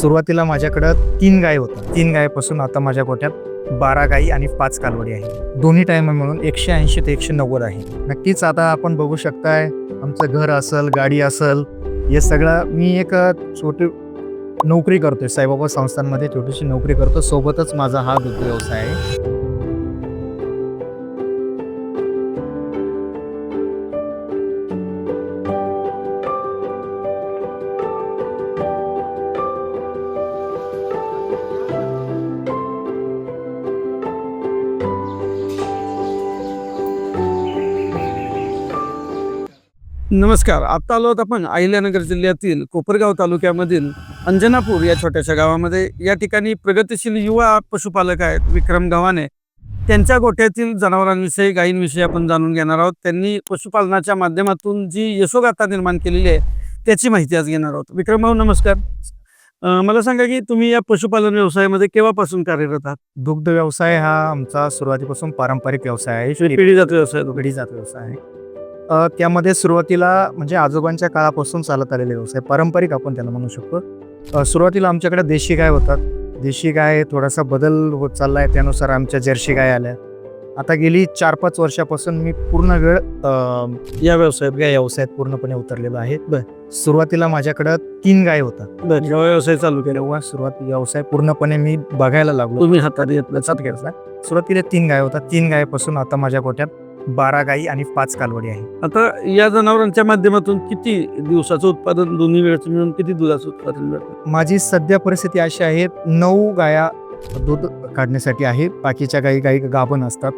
सुरुवातीला माझ्याकडं 3 गाय होत्या. 3 गायीपासून आता माझ्या गोठ्यात 12 गायी आणि 5 कालवडी आहे. दोन्ही टाइम मिळून 180 ते 190 आहे. नक्कीच आता आपण बघू शकताय आमचं घर असेल, गाडी असेल, हे सगळं मी एक छोटी नोकरी करतोय. साईबाबा संस्थांमध्ये छोटीशी नोकरी करतो. सोबतच माझा हा दूध व्यवसाय आहे. नमस्कार. आता आलो आहोत आपण अहिल्यानगर जिल्ह्यातील कोपरगाव तालुक्यामधील अंजनापूर या छोट्याशा गावामध्ये. या ठिकाणी प्रगतिशील युवा पशुपालक आहेत विक्रम गव्हाणे. त्यांच्या गोठ्यातील जनावरांविषयी, गायींविषयी आपण जाणून घेणार आहोत. त्यांनी पशुपालनाच्या माध्यमातून जी यशोगाथा निर्माण केलेली आहे त्याची माहिती आज घेणार आहोत. विक्रम भाऊ नमस्कार. मला सांगा की तुम्ही या पशुपालन व्यवसायामध्ये केव्हापासून कार्यरत आहात? दुग्ध व्यवसाय हा आमचा सुरुवातीपासून पारंपरिक व्यवसाय आहे. पिढीजात व्यवसाय पिढीजात व्यवसाय आहे. त्यामध्ये सुरुवातीला म्हणजे आजोबांच्या काळापासून चालत आलेले व्यवसाय, पारंपरिक आपण त्याला म्हणू शकतो. सुरुवातीला आमच्याकडे देशी गाय होतात. देशी गाय थोडासा बदल होत चालला आहे, त्यानुसार आमच्या जर्सी गाय आल्या. आता गेली 4-5 वर्षापासून मी पूर्ण वेळ या व्यवसायात पूर्णपणे उतरलेलो आहे. सुरुवातीला माझ्याकडं 3 गाय होतात. जेव्हा व्यवसाय चालू केला तेव्हा व्यवसाय पूर्णपणे मी बघायला लागलो. तुम्ही हातात घेतला. सुरुवातीला 3 गाय होतात. 3 गायीपासून आता माझ्या गोठ्यात 12 गायी आणि 5 कालवडी आहे. आता या जनावरांच्या माध्यमातून किती दिवसाचं उत्पादन, दोन्ही वेळचं मिळून किती दुधाचं उत्पादन मिळतं? माझी सध्या परिस्थिती अशी आहे, 9 गाया दूध काढण्यासाठी आहे. बाकीच्या गायी गाभण असतात.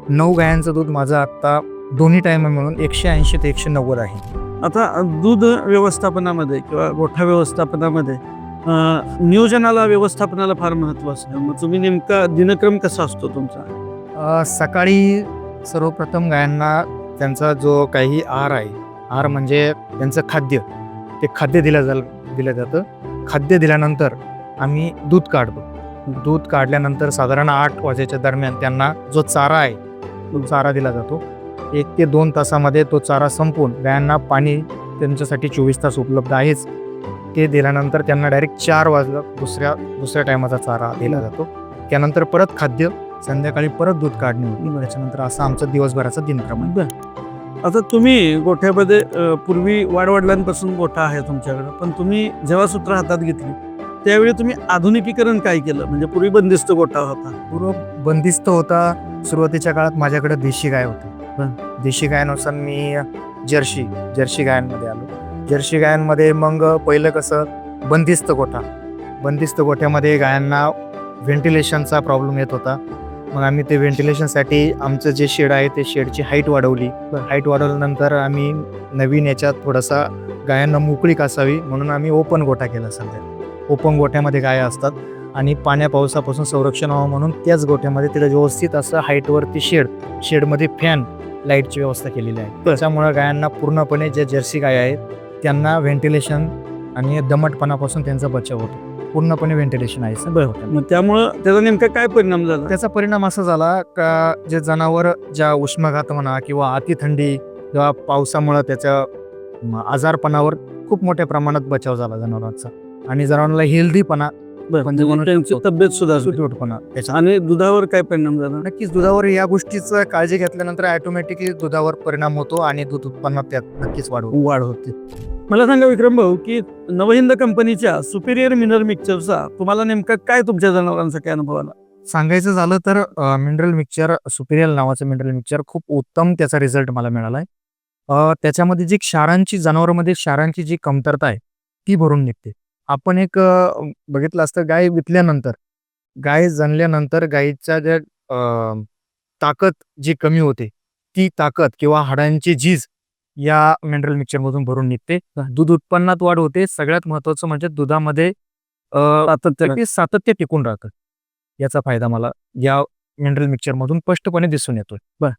9 गायांचं दूध माझं आता दोन्ही टाइम मिळून 180 ते 190 आहे. आता दूध व्यवस्थापनामध्ये किंवा गोठा व्यवस्थापनामध्ये नियोजनाला, व्यवस्थापनाला फार महत्त्व असतं. मग तुम्ही नेमका दिनक्रम कसा असतो तुमचा? सकाळी सर्वप्रथम गायांना त्यांचा जो काही आहार आहे, आहार म्हणजे त्यांचं खाद्य, ते खाद्य दिलं जातं. खाद्य दिल्यानंतर आम्ही दूध काढतो. दूध काढल्यानंतर साधारण 8 वाजेच्या दरम्यान त्यांना जो चारा आहे तो चारा दिला जातो. 1 ते 2 तासामध्ये तो चारा संपून गायांना पाणी त्यांच्यासाठी 24 तास उपलब्ध आहेच. ते दिल्यानंतर त्यांना डायरेक्ट 4 वाजता दुसऱ्या टायमाचा चारा दिला जातो. त्यानंतर परत खाद्य, संध्याकाळी परत दूध काढणे होती. त्याच्यानंतर असं आमचं दिवसभराचं दिनक्रम आहे. आता तुम्ही गोठ्यामध्ये पूर्वी वाडवडिलांपासून गोठा आहे तुमच्याकडे, पण तुम्ही जेव्हा सूत्र हातात घेतली त्यावेळी तुम्ही आधुनिकीकरण काय केलं? म्हणजे पूर्वी बंदिस्त गोठा होता. पूर्व बंदिस्त होता. सुरुवातीच्या काळात माझ्याकडे देशी गाय होती. देशी गायनुसार मी जर्सी गायांमध्ये आलो. जर्सी गायांमध्ये मग पहिलं कसं बंदिस्त गोठ्यामध्ये गायांना व्हेंटिलेशनचा प्रॉब्लेम येत होता. मग आम्ही ते व्हेंटिलेशनसाठी आमचं जे शेड आहे ते शेडची हाईट वाढवली. हाईट वाढवल्यानंतर आम्ही नवीन याच्यात थोडासा गायांना मोकळीक असावी म्हणून आम्ही ओपन गोठा केला. सध्या ओपन गोठ्यामध्ये गाया असतात आणि पाण्या पावसापासून संरक्षण व्हावं म्हणून त्याच गोठ्यामध्ये तिला व्यवस्थित असं हाईटवरती शेडमध्ये फॅन, लाईटची व्यवस्था केलेली आहे. त्याच्यामुळे गायांना पूर्णपणे जे जर्सी गाय आहेत त्यांना व्हेंटिलेशन आणि दमटपणापासून त्यांचा बचाव होतो. पूर्णपणे व्हेंटिलेशन आहे. मग त्यामुळं त्याचा नेमका काय परिणाम झाला? त्याचा परिणाम असा झाला का जे जनावर ज्या उष्माघात म्हणा किंवा अतिथंडी किंवा पावसामुळे त्याच्या आजारपणावर खूप मोठ्या प्रमाणात बचाव झाला जनावरांचा. आणि जनावरांना हेल्दीपणा, त्यांची तब्येत सुधारली. आणि दुधावर काय परिणाम झाला? नक्कीच दुधावर या गोष्टीचं काळजी घेतल्यानंतर ऑटोमॅटिकली दुधावर परिणाम होतो आणि दूध उत्पन्नात त्यात नक्कीच वाढ होते. मला सांगा विक्रम भाऊ की नवहिंद कंपनीच्या सुपिरियर मिनरल मिक्सचरचा तुम्हाला नेमका काय तुमच्या जनावरांचा काय अनुभव आला? सांगायचं झालं तर मिनरल मिक्सचर, सुपिरियर नावाचं मिनरल मिक्सचर खूप उत्तम त्याचा रिझल्ट मला मिळाला आहे. त्याच्यामध्ये जी जनावरांमध्ये क्षारांची जी कमतरता आहे ती भरून निघते. आपण एक बघितलं असतं, गाय जणल्यानंतर गायीच्या ज्या ताकद जी कमी होते ती ताकद किंवा हाडांची झीज या मिनरल मिक्सचरमधून भरून निघते. दूध उत्पन्नात वाढ होते. सगळ्यात महत्वाचं म्हणजे दुधामध्ये सातत्य टिकून राहतं. याचा फायदा मला या मिनरल मिक्सचरमधून स्पष्टपणे दिसून येतोय.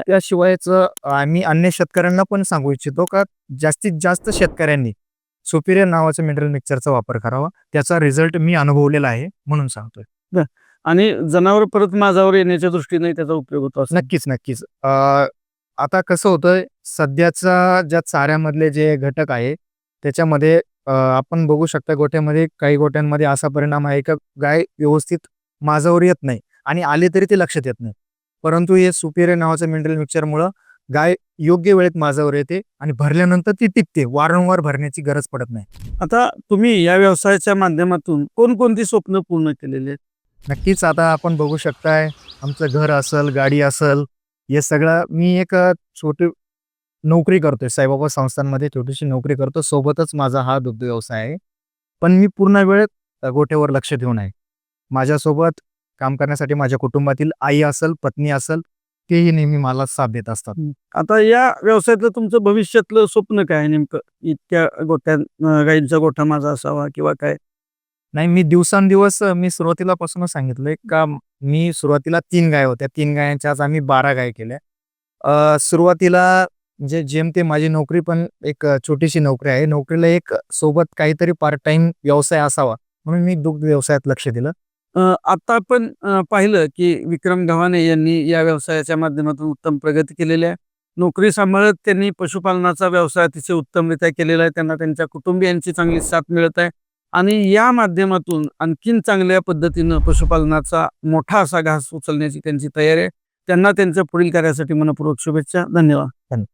त्याशिवायच आम्ही अन्य शेतकऱ्यांना पण सांगू इच्छितो का जास्तीत जास्त शेतकऱ्यांनी सुपिरियर नावाचं मिनरल मिक्सचरचा वापर करावा. त्याचा रिझल्ट मी अनुभवलेला आहे म्हणून सांगतोय. आणि जनावर परत माझावर येण्याच्या दृष्टीने त्याचा उपयोग होतो. नक्कीच. आता कसं होतंय, सध्याचा ज्या चाऱ्यामधले जे घटक आहे त्याच्यामध्ये आपण बघू शकता गोठ्यामध्ये काही गोठ्यांमध्ये असा परिणाम आहे का गाय व्यवस्थित माझ्यावर येत नाही आणि आले तरी ते लक्षात येत नाही. परंतु हे सुपेरियर नावाचं मिनरल मिक्सचरमुळं गाय योग्य वेळेत माझ्यावर येते आणि भरल्यानंतर ती टिकते. वारंवार भरण्याची गरज पडत नाही. आता तुम्ही या व्यवसायाच्या माध्यमातून कोणकोणती स्वप्न पूर्ण केलेली आहेत? नक्कीच आता आपण बघू शकताय आमचं घर असेल, गाडी असेल, हे सगळं मी एक छोटी नोकरी करतोय. साईबाबा संस्थांमध्ये छोटीशी नोकरी करतो. सोबतच माझा हा दुग्ध व्यवसाय आहे. पण मी पूर्ण वेळ गोठ्यावर लक्ष देऊन आहे. माझ्यासोबत काम करण्यासाठी माझ्या कुटुंबातील आई असेल, पत्नी असेल, तेही नेहमी मला साथ देत असतात. आता या व्यवसायातलं तुमचं भविष्यातलं स्वप्न काय आहे नेमकं? इतक्या गोठ्यात गाईंचा गोठा माझा असावा किंवा काय? नाही, मी दिवसांदिवस मी सुरुवातीलापासूनच सांगितलंय का मी सुरुवातीला 3 गाय होत्या. 3 गायांच्या आज आम्ही 12 गाय केल्या. सुरुवातीला म्हणजे जेमतेम माझी नोकरी पण एक छोटीशी नोकरी आहे. नोकरीला एक सोबत काहीतरी पार्ट टाईम व्यवसाय असावा म्हणून मी दुग्ध व्यवसायात लक्ष दिलं. आता आपण पाहिलं की विक्रम गव्हाणे यांनी या व्यवसायाच्या माध्यमातून उत्तम प्रगती केलेली आहे. नोकरी सांभाळत त्यांनी पशुपालनाचा व्यवसाय अतिशय उत्तमरित्या केलेला आहे. त्यांना त्यांच्या कुटुंबियांची चांगली साथ मिळत आहे आणि या माध्यमातून आणखीन चांगल्या पद्धतीनं पशुपालनाचा मोठा असा घास उचलण्याची त्यांची तयारी आहे. त्यांना त्यांच्या पुढील कार्यासाठी मनपूर्वक शुभेच्छा. धन्यवाद.